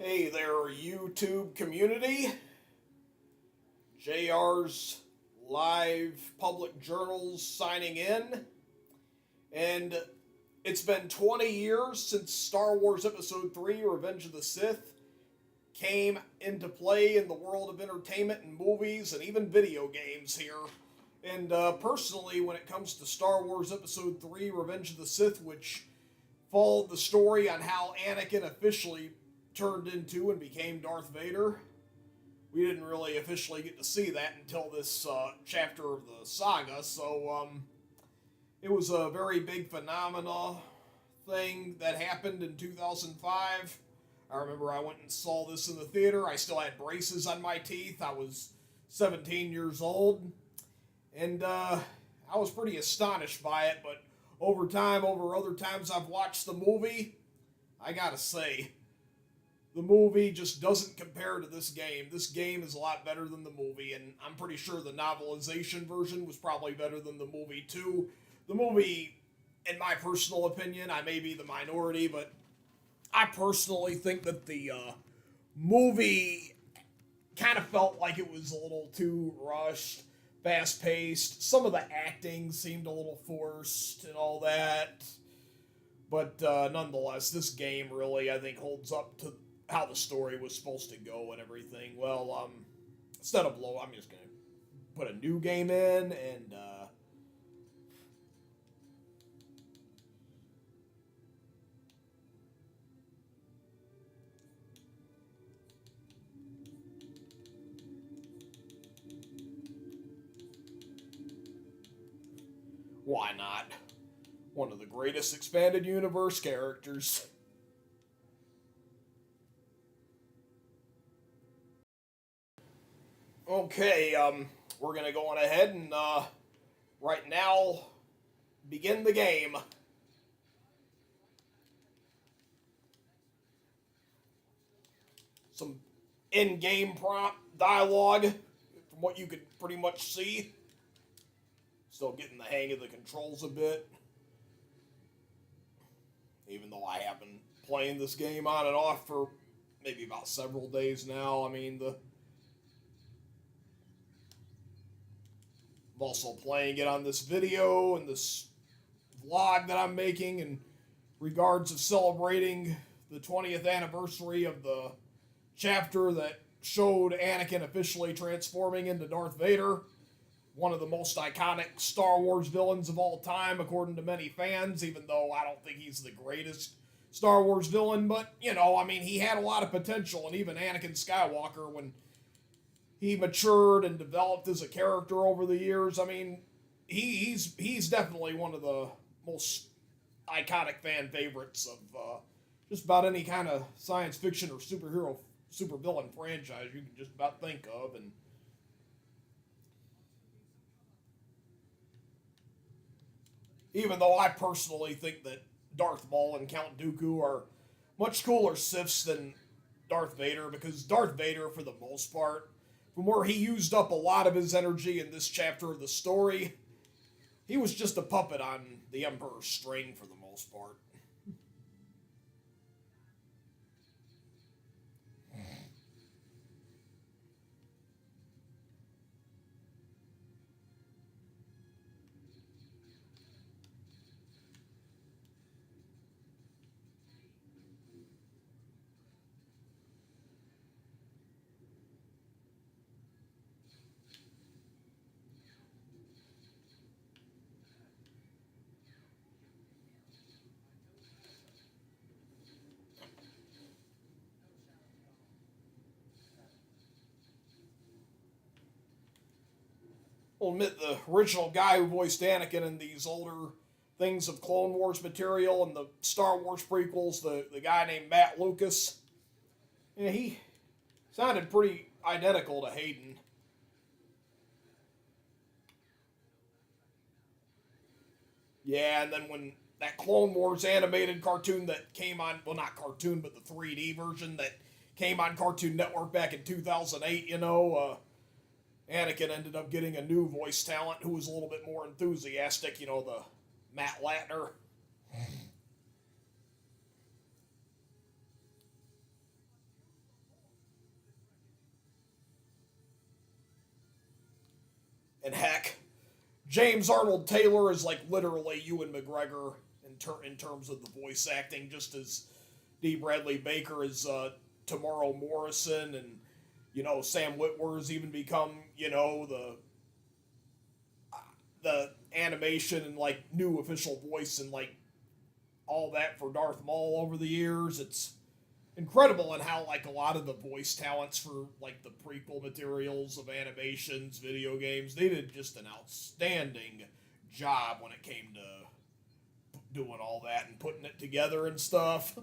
Hey there, YouTube community. JR's live public journals signing in. And it's been 20 years since Star Wars Episode 3 Revenge of the Sith came into play in the world of entertainment and movies and even video games here. And personally, when it comes to Star Wars Episode 3 Revenge of the Sith, which followed the story on how Anakin officially turned into and became Darth Vader, we didn't really officially get to see that until this chapter of the saga, so it was a very big phenomena thing that happened in 2005. I remember I went and saw this in the theater. I still had braces on my teeth. I was 17 years old, and I was pretty astonished by it, but over time, over other times I've watched the movie, I gotta say, the movie just doesn't compare to this game. This game is a lot better than the movie, and I'm pretty sure the novelization version was probably better than the movie too. The movie, in my personal opinion, I may be the minority, but I personally think that the movie kind of felt like it was a little too rushed, fast-paced. Some of the acting seemed a little forced and all that. But nonetheless, this game really, I think, holds up to how the story was supposed to go and everything. Well, instead of low, I'm just going to put a new game in and why not? One of the greatest expanded universe characters. Okay, we're gonna go on ahead and, right now, begin the game. Some in-game prompt dialogue, from what you could pretty much see. Still getting the hang of the controls a bit. Even though I have been playing this game on and off for maybe about several days now. I mean, I'm also playing it on this video and this vlog that I'm making in regards of celebrating the 20th anniversary of the chapter that showed Anakin officially transforming into Darth Vader. One of the most iconic Star Wars villains of all time, according to many fans, even though I don't think he's the greatest Star Wars villain. But, you know, I mean, he had a lot of potential, and even Anakin Skywalker, when he matured and developed as a character over the years, I mean, he's definitely one of the most iconic fan favorites of just about any kind of science fiction or supervillain franchise you can just about think of. And even though I personally think that Darth Maul and Count Dooku are much cooler Siths than Darth Vader, because Darth Vader, for the most part, from where he used up a lot of his energy in this chapter of the story, he was just a puppet on the Emperor's string for the most part. I'll admit, the original guy who voiced Anakin in these older things of Clone Wars material and the Star Wars prequels, the guy named Matt Lucas, yeah, he sounded pretty identical to Hayden. Yeah, and then when that Clone Wars animated cartoon that came on, well, not cartoon, but the 3D version that came on Cartoon Network back in 2008, Anakin ended up getting a new voice talent who was a little bit more enthusiastic, the Matt Latner. And heck, James Arnold Taylor is like literally Ewan McGregor in terms of the voice acting, just as D. Bradley Baker is Tamara Morrison, and Sam Witwer's even become the animation and like new official voice and like all that for Darth Maul over the years. It's incredible in how like a lot of the voice talents for like the prequel materials of animations, video games, they did just an outstanding job when it came to doing all that and putting it together and stuff.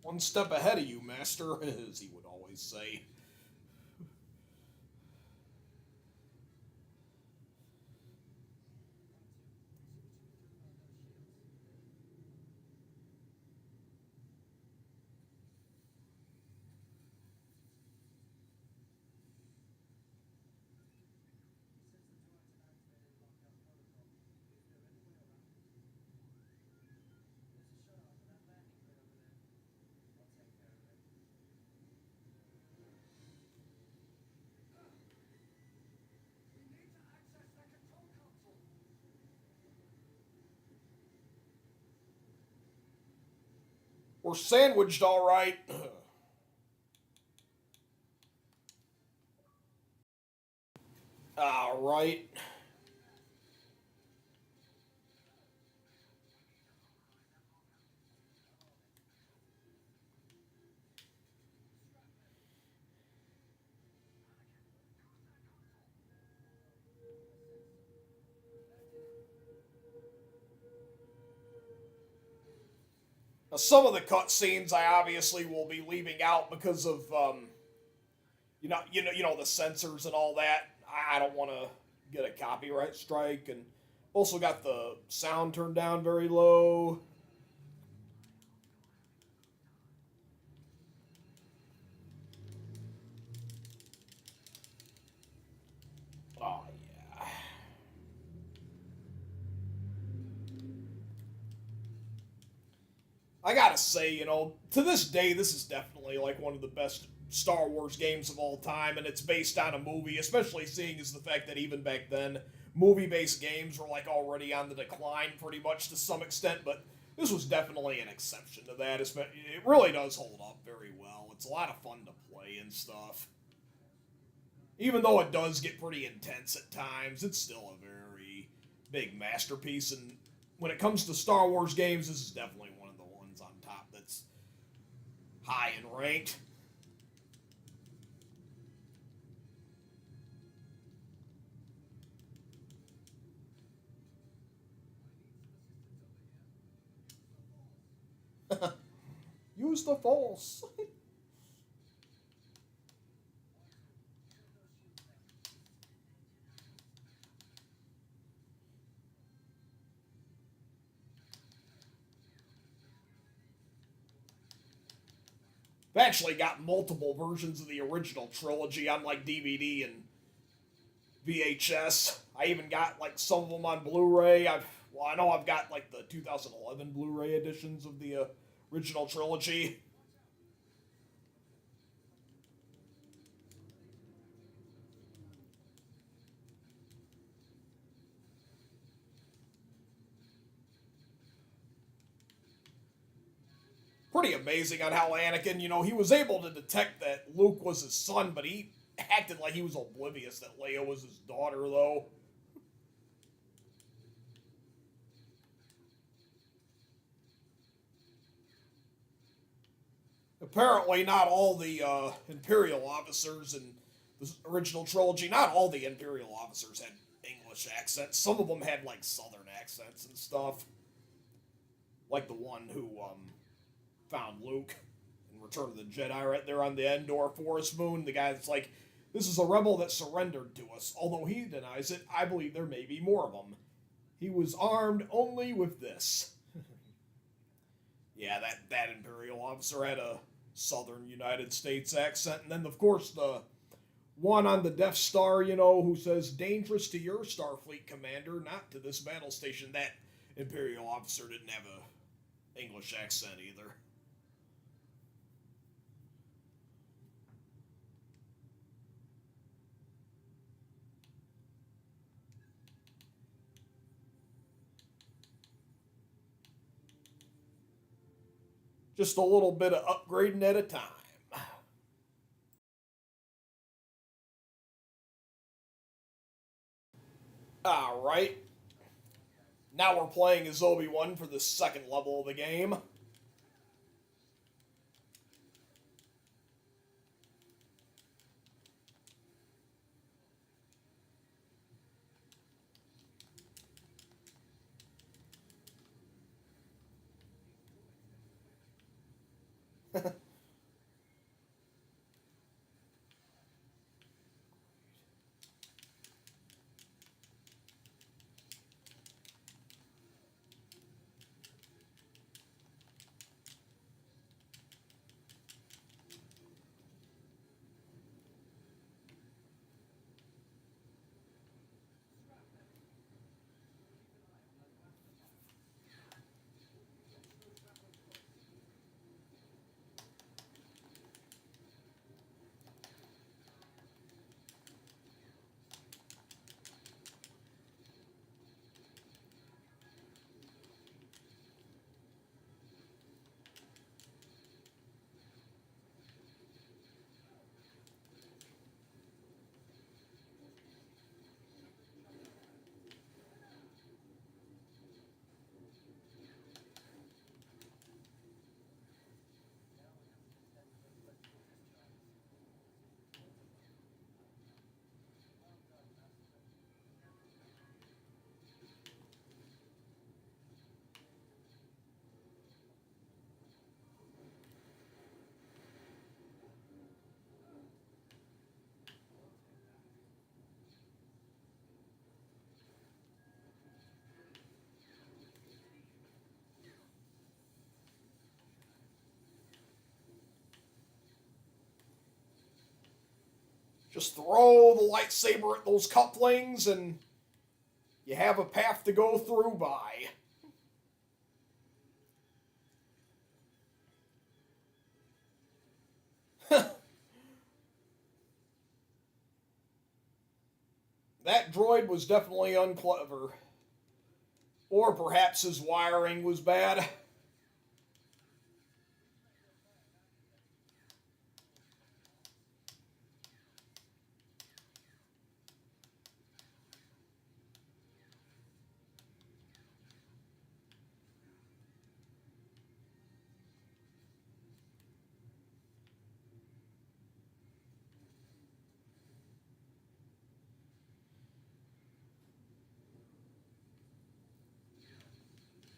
One step ahead of you, master, as he would always say. We're sandwiched all right. All right. Now, some of the cutscenes I obviously will be leaving out because of the censors and all that. I don't want to get a copyright strike, and also got the sound turned down very low. Oh yeah. I gotta say, to this day, this is definitely like one of the best Star Wars games of all time, and it's based on a movie, especially seeing as the fact that even back then, movie-based games were like already on the decline pretty much to some extent, but this was definitely an exception to that. It really does hold up very well. It's a lot of fun to play and stuff. Even though it does get pretty intense at times, it's still a very big masterpiece, and when it comes to Star Wars games, this is definitely one of the ones on top that's high in ranked. Use the Force. I've actually got multiple versions of the original trilogy on like DVD and VHS. I even got like some of them on Blu-ray. I know I've got like the 2011 Blu-ray editions of the original trilogy. Pretty amazing on how Anakin, he was able to detect that Luke was his son, but he acted like he was oblivious that Leia was his daughter, though. Apparently, not all the Imperial officers in the original trilogy, not all the Imperial officers had English accents. Some of them had, like, Southern accents and stuff. Like the one who found Luke in Return of the Jedi right there on the Endor Forest Moon. The guy that's like, this is a rebel that surrendered to us. Although he denies it, I believe there may be more of them. He was armed only with this. Yeah, that Imperial officer had a Southern United States accent. And then, of course, the one on the Death Star, you know, who says, "Dangerous to your Starfleet commander, not to this battle station." That Imperial officer didn't have a English accent either. Just a little bit of upgrading at a time. Alright. Now we're playing as Obi-Wan for the second level of the game. Just throw the lightsaber at those couplings and you have a path to go through by. That droid was definitely unclever. Or perhaps his wiring was bad.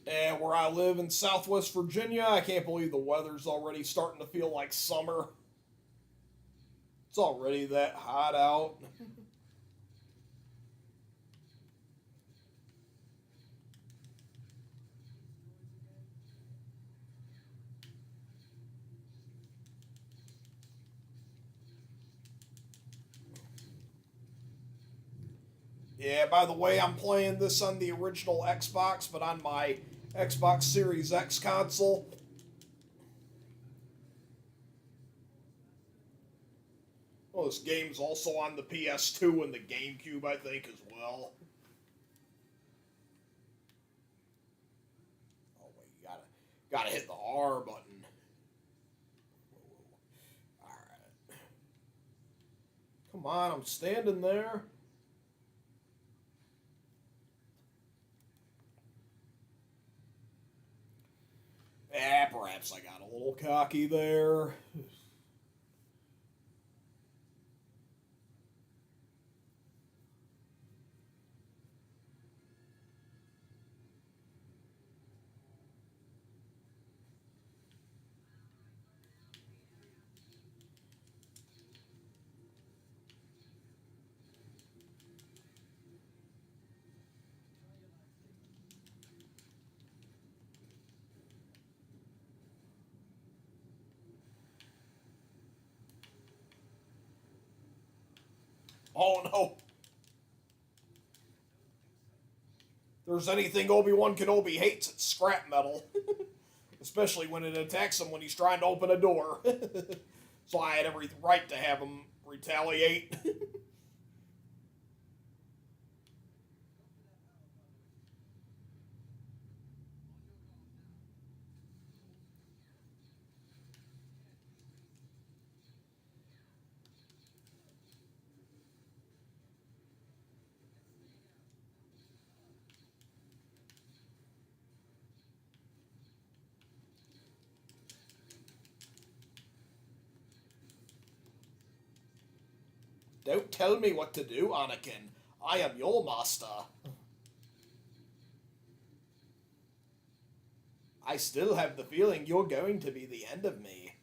And where I live in Southwest Virginia, I can't believe the weather's already starting to feel like summer. It's already that hot out. Yeah, by the way, I'm playing this on the original Xbox, but on my Xbox Series X console. Well, this game's also on the PS2 and the GameCube, I think, as well. Oh wait, you gotta hit the R button. All right, come on, I'm standing there. Perhaps I got a little cocky there. Oh no. If there's anything Obi-Wan Kenobi hates, it's scrap metal. Especially when it attacks him when he's trying to open a door. So I had every right to have him retaliate. Don't tell me what to do, Anakin. I am your master. I still have the feeling you're going to be the end of me.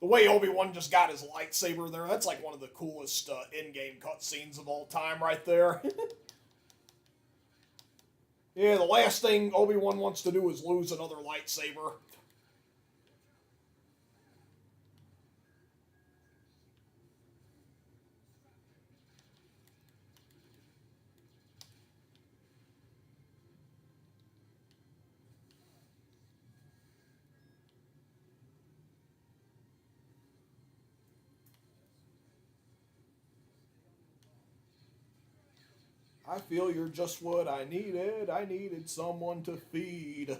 The way Obi-Wan just got his lightsaber there, that's like one of the coolest in-game cutscenes of all time right there. Yeah, the last thing Obi-Wan wants to do is lose another lightsaber. I feel you're just what I needed. I needed someone to feed.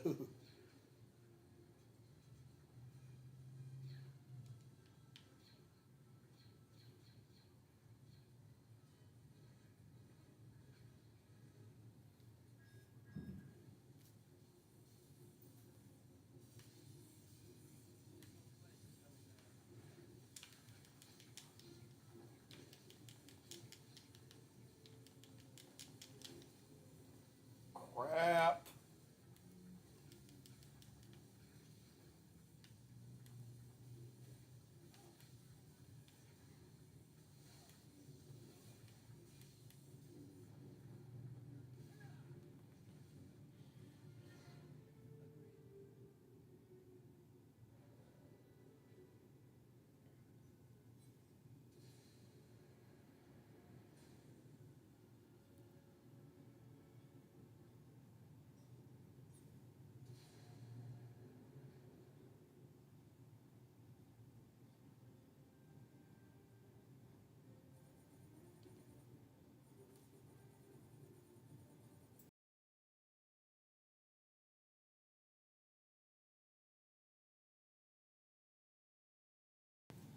Crap.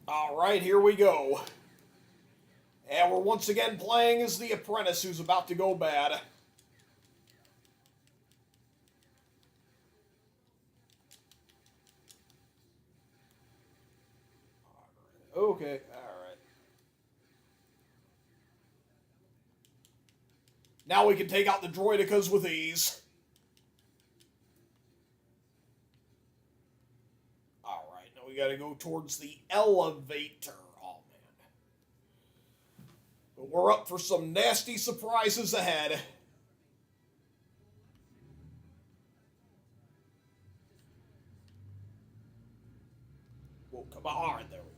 Alright, here we go. And we're once again playing as the apprentice who's about to go bad. Okay, alright. Now we can take out the droidicas with ease. Alright, now we gotta go towards the elevator. Oh, man. But we're up for some nasty surprises ahead. Whoa, come on. Alright, there we go.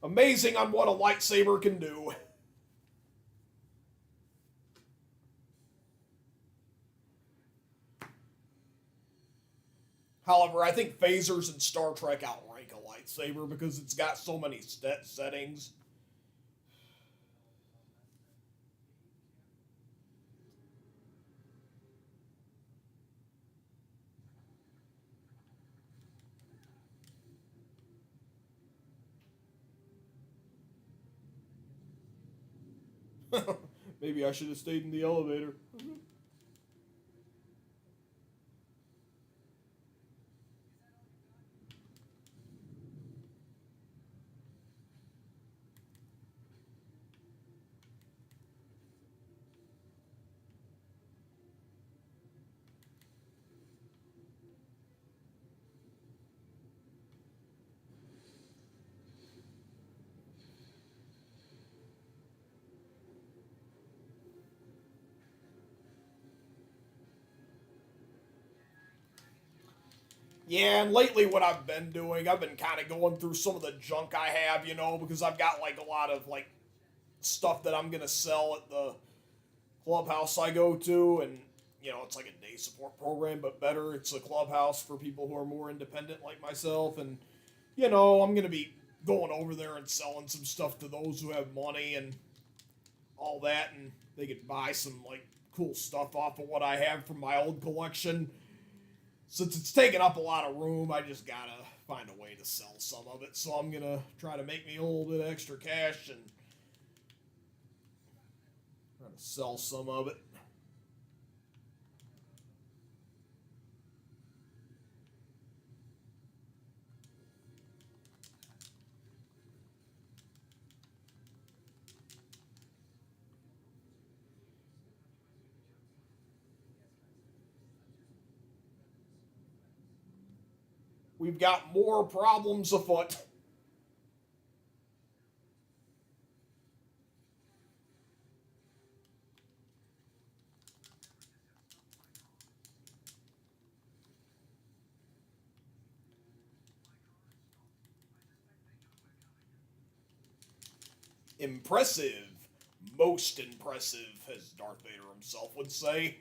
Amazing on what a lightsaber can do. However, I think phasers in Star Trek outrank a lightsaber because it's got so many settings. Maybe I should have stayed in the elevator. Yeah, and lately what I've been doing, I've been kind of going through some of the junk I have, because I've got like a lot of like stuff that I'm gonna sell at the clubhouse I go to, and it's like a day support program, but better. It's a clubhouse for people who are more independent like myself, and I'm gonna be going over there and selling some stuff to those who have money and all that, and they could buy some like cool stuff off of what I have from my old collection. Since it's taking up a lot of room, I just gotta find a way to sell some of it. So I'm gonna try to make me a little bit of extra cash and try to sell some of it. We've got more problems afoot. Impressive. Most impressive, as Darth Vader himself would say.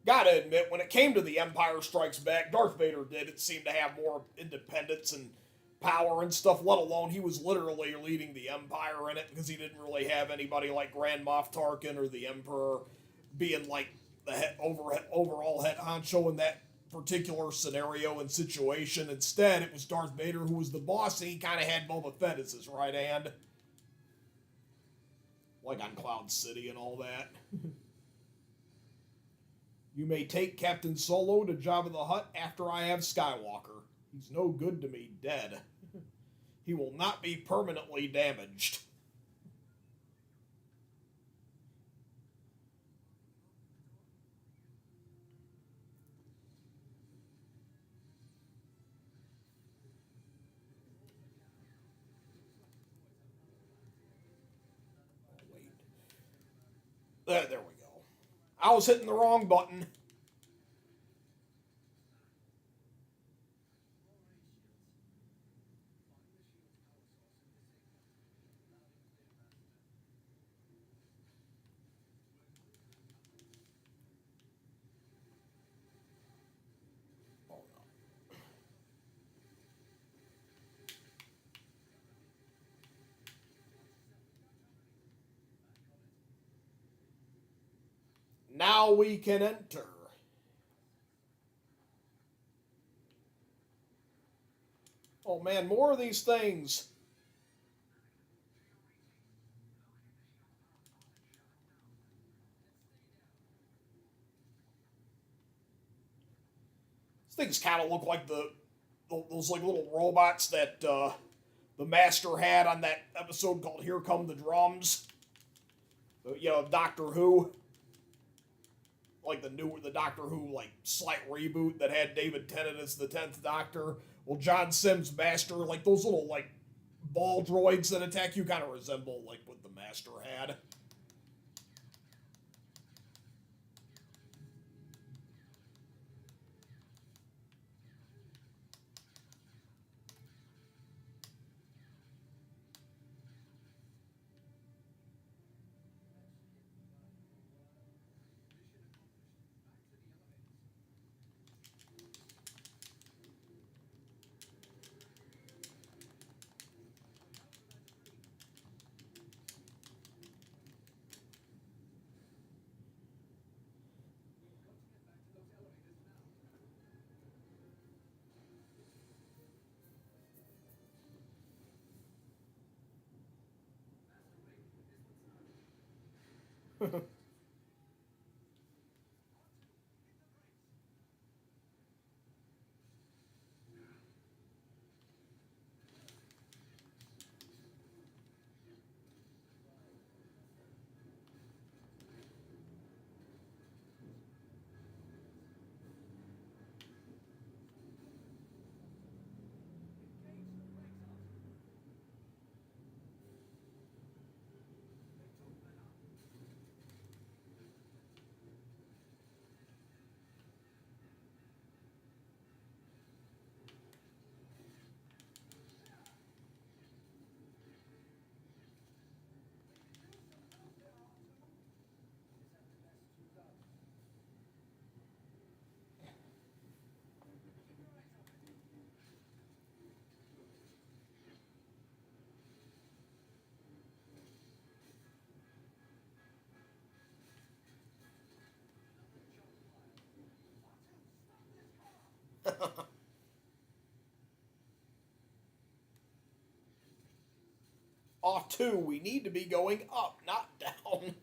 Gotta admit, when it came to The Empire Strikes Back, Darth Vader did seem to have more independence and power and stuff, let alone he was literally leading the Empire in it because he didn't really have anybody like Grand Moff Tarkin or the Emperor being like the overall head honcho in that particular scenario and situation. Instead, it was Darth Vader who was the boss, and he kind of had Boba Fett as his right hand. Like on Cloud City and all that. You may take Captain Solo to Jabba the Hutt after I have Skywalker. He's no good to me dead. He will not be permanently damaged. There we go. I was hitting the wrong button. Oh, no. Now we can enter. Oh man, more of these things. These things kind of look like those like little robots that the Master had on that episode called "Here Come the Drums." Doctor Who. like the Doctor Who like slight reboot that had David Tennant as the 10th Doctor. Well, John Sims' Master, like those little like ball droids that attack you, kind of resemble like what the Master had. R2, we need to be going up, not down.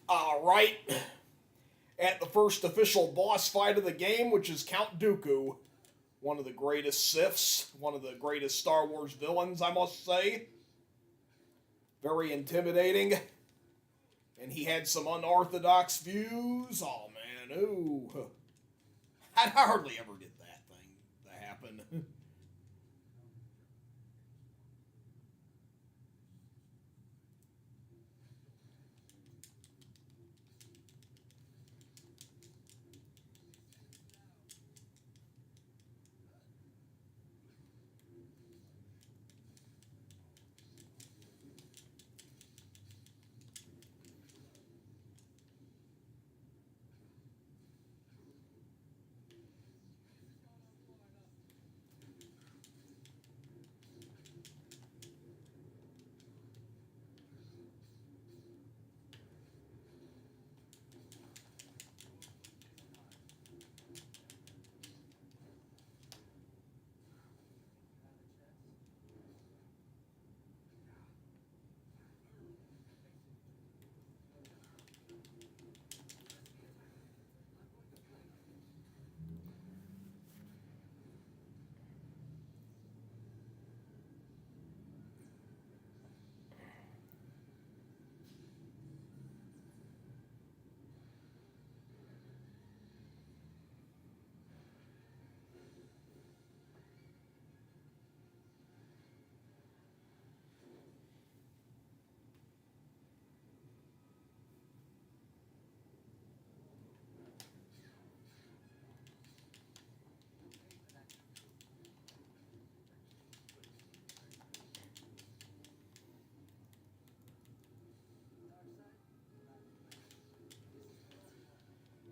Alright, at the first official boss fight of the game, which is Count Dooku. One of the greatest Siths, one of the greatest Star Wars villains, I must say. Very intimidating. And he had some unorthodox views. Oh man, ooh. I hardly ever get that thing to happen.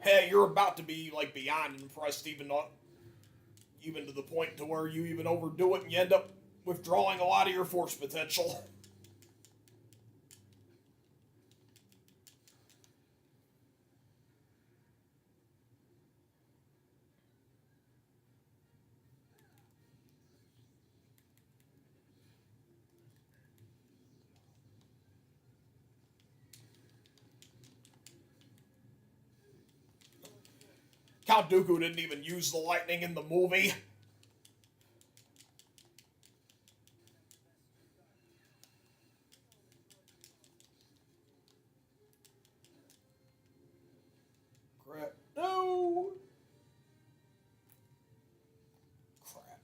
Hey, you're about to be like beyond impressed, even to the point to where you even overdo it and you end up withdrawing a lot of your force potential. Count Dooku didn't even use the lightning in the movie. Crap. No! Crap.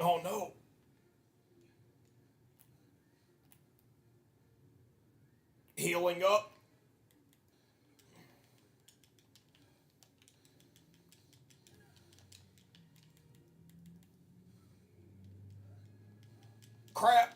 Oh no. Healing up. Crap.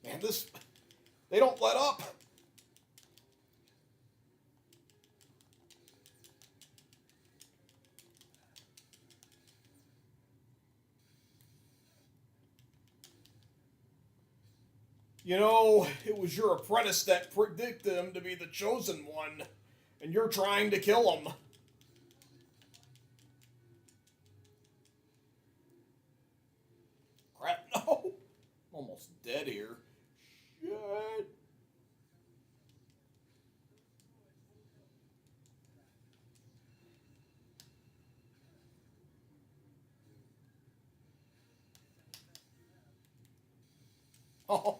Man, this... They don't let up. You know, it was your apprentice that predicted him to be the chosen one, and you're trying to kill him. Crap, no. Almost dead here. Shit. Oh.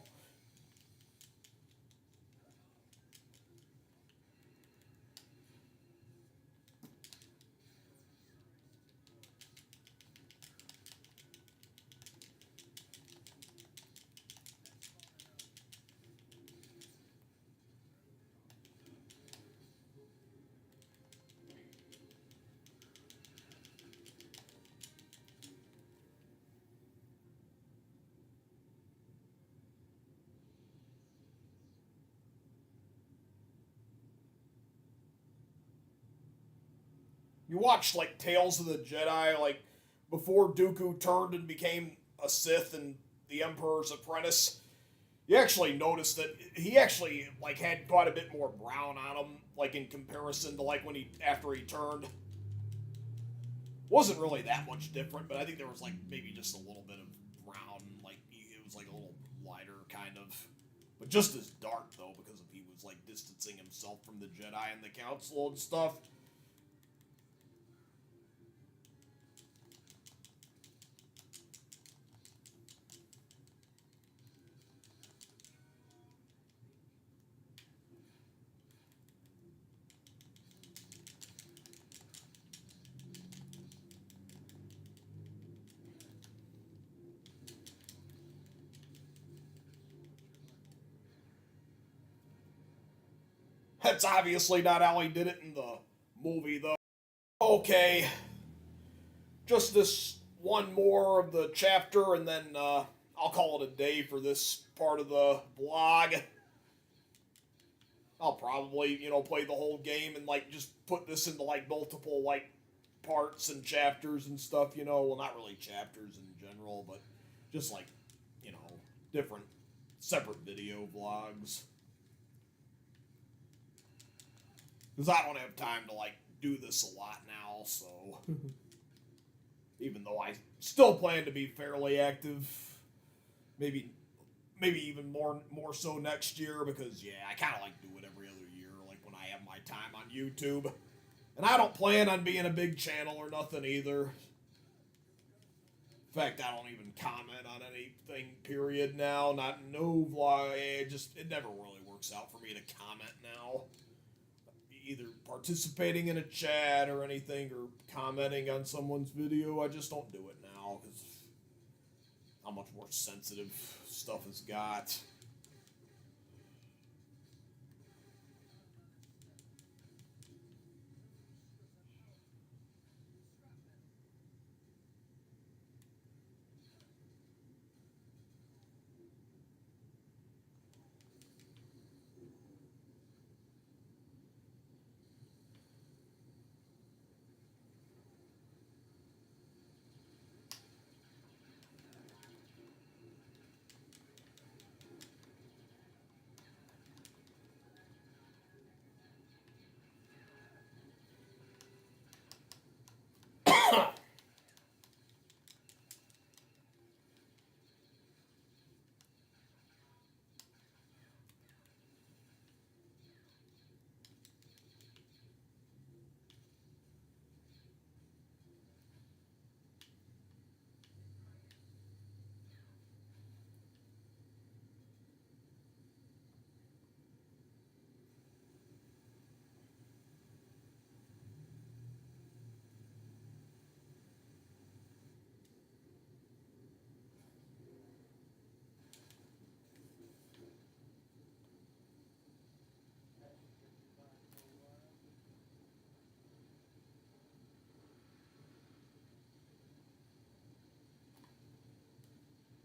You watched, like, Tales of the Jedi, like, before Dooku turned and became a Sith and the Emperor's apprentice. You actually noticed that he actually, like, had quite a bit more brown on him, like, in comparison to, like, when after he turned. Wasn't really that much different, but I think there was, like, maybe just a little bit of brown, like, it was, like, a little lighter, kind of. But just as dark, though, because he was, like, distancing himself from the Jedi and the Council and stuff. That's obviously not how he did it in the movie, though. Okay, just this one more of the chapter, and then I'll call it a day for this part of the blog. I'll probably, play the whole game and, like, just put this into, like, multiple, like, parts and chapters and stuff, Well, not really chapters in general, but just, like, different separate video vlogs. Because I don't have time to, like, do this a lot now, so... Even though I still plan to be fairly active, maybe even more so next year, because, yeah, I kind of like do it every other year, like when I have my time on YouTube. And I don't plan on being a big channel or nothing either. In fact, I don't even comment on anything, period, now. Not no vlog. It never really works out for me to comment now. Either participating in a chat or anything, or commenting on someone's video. I just don't do it now because how much more sensitive stuff has got.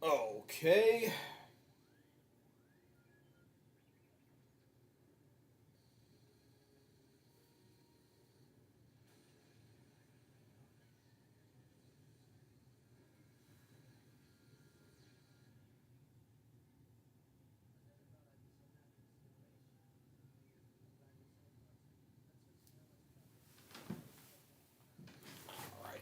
Okay. All right.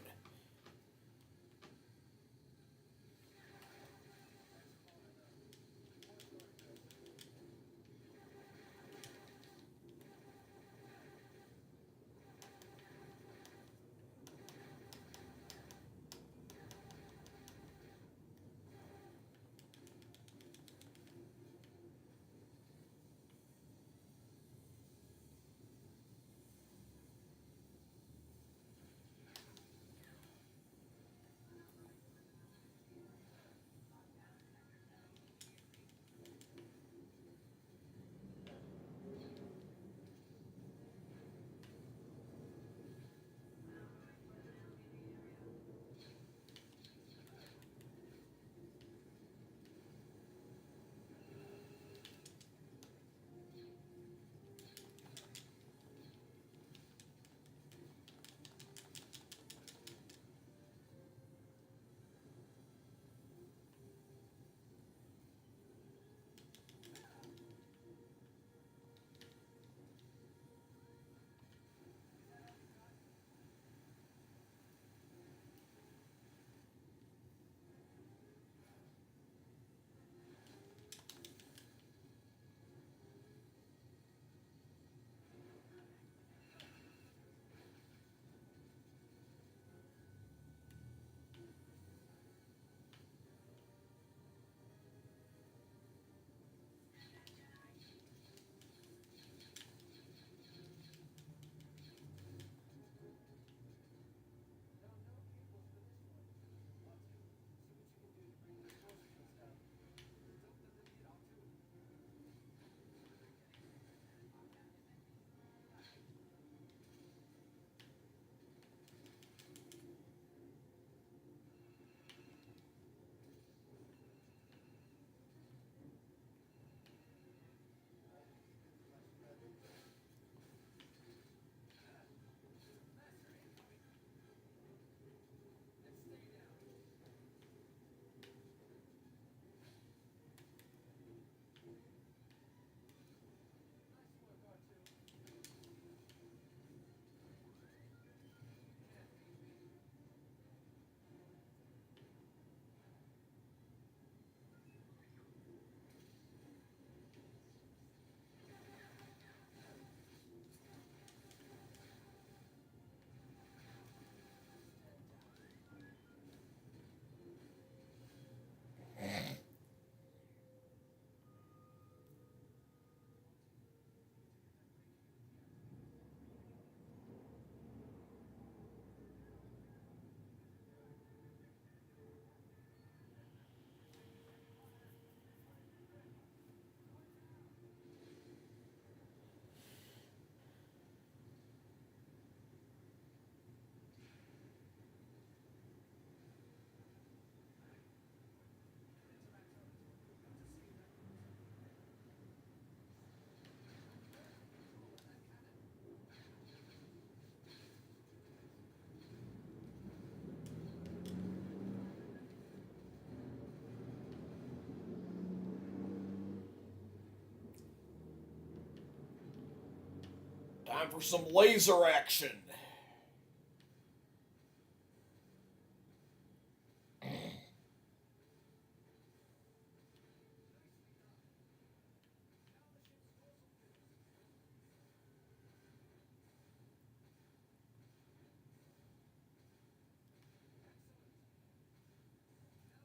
Time for some laser action.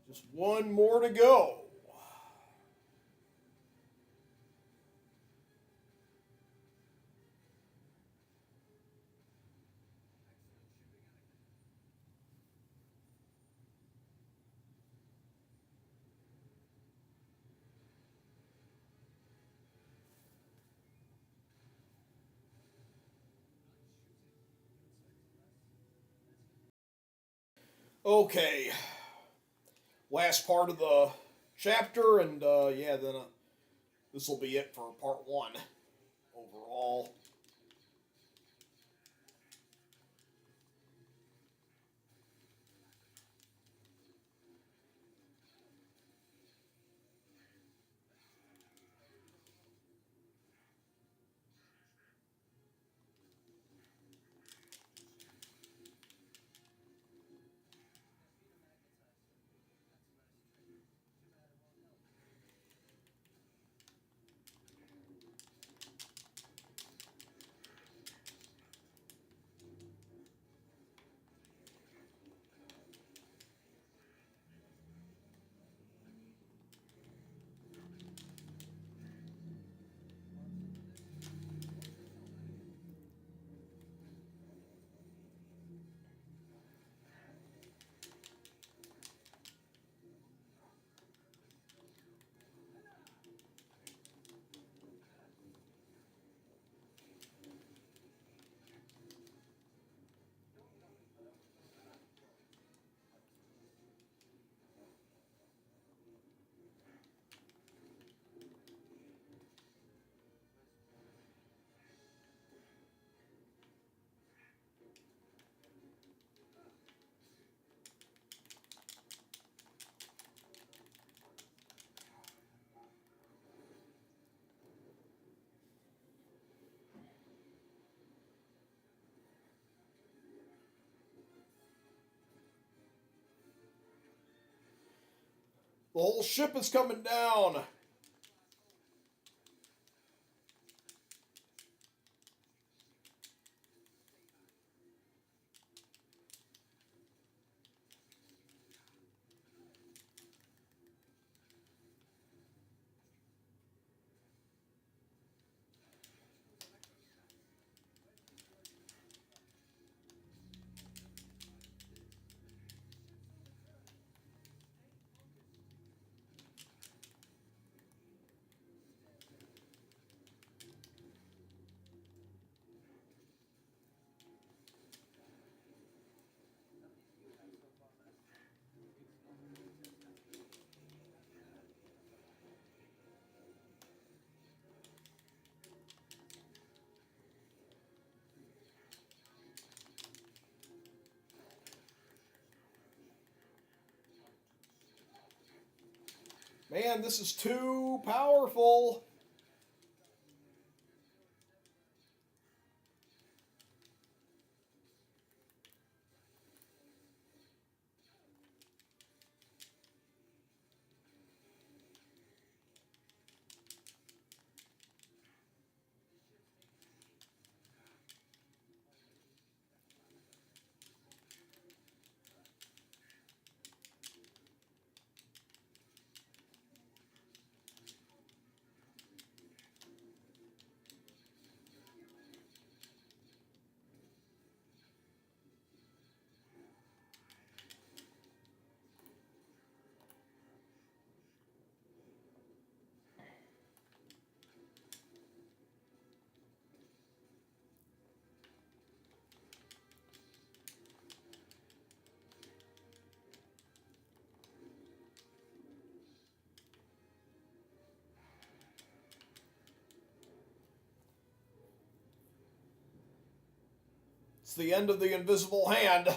Just one more to go. Okay, last part of the chapter, and yeah, then this will be it for part one overall. The whole ship is coming down. Man, this is too powerful. It's the end of the invisible hand.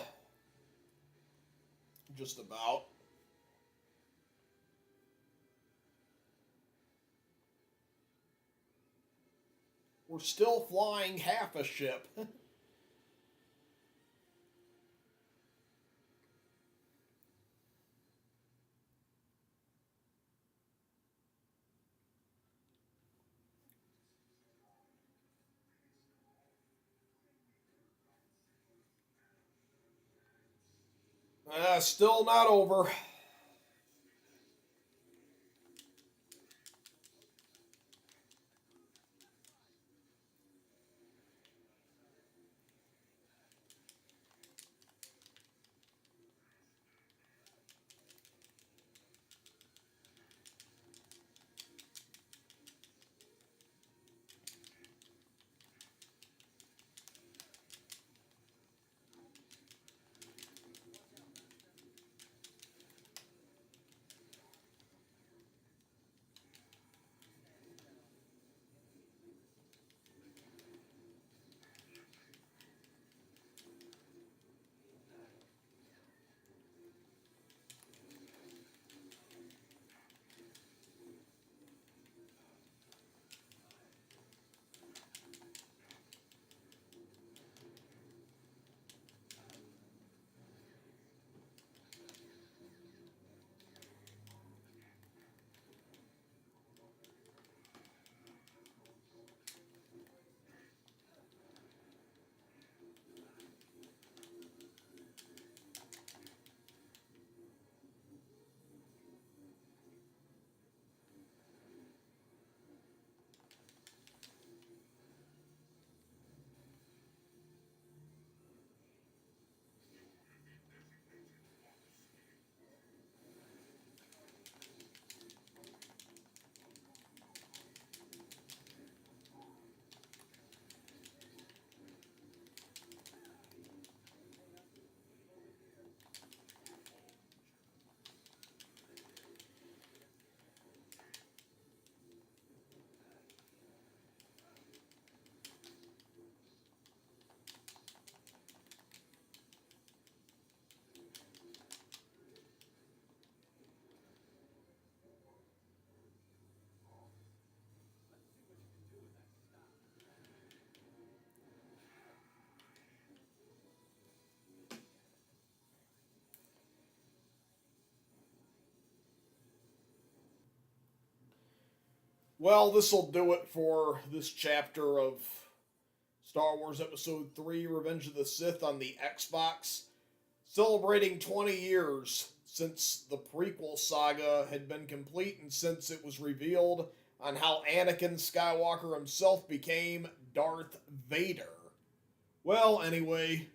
Just about. we're still flying half a ship. Still not over. Well, this'll do it for this chapter of Star Wars Episode 3 Revenge of the Sith on the Xbox, celebrating 20 years since the prequel saga had been complete and since it was revealed on how Anakin Skywalker himself became Darth Vader. Well, anyway,